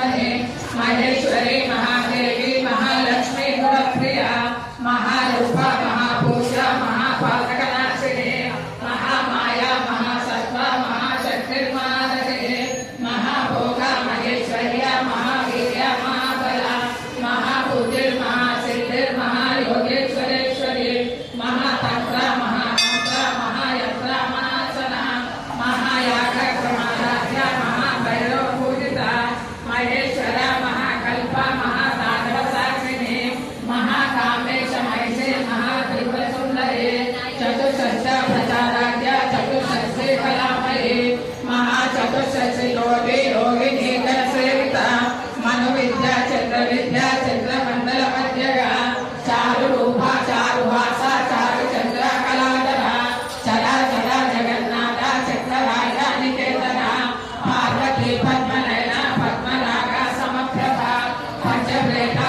महेश्वरी महादेवी महालक्ष्मी गुणप्रिया महारूपा महापूजा महापातकनाशिनी महामाया महासत्वा महाशक्तिर्मानसे महाभोगा महेश्वर्या महावीर्या महाबला महाबुद्धिर्महासिद्धिर्महायोगेश्वरेश्वरी महातंत्र महामंत्र महायंत्र महासना महायाग महाराध्या महाभैरव पूजिता महेश्वरा महाकल्प महातांडवसाक्षिणी महाकामेश महिषे महात्रिपुरसुंदरी चतुष्षष्ठ प्रजाराध्या चतुष्षष्ठी कलामयी महाचतुष्षष्ठी योगिनी गणसेविता मनुविद्या चंद्रविद्या चंद्रमंडल मध्यगा चारुरूपा चारुहासा चारुचंद्र कलाधरा चला चला जगन्नाथ चक्रराजा निकेतना पार्वती पद्मनयना पद्मनागा समप्रभा पंचप्रेता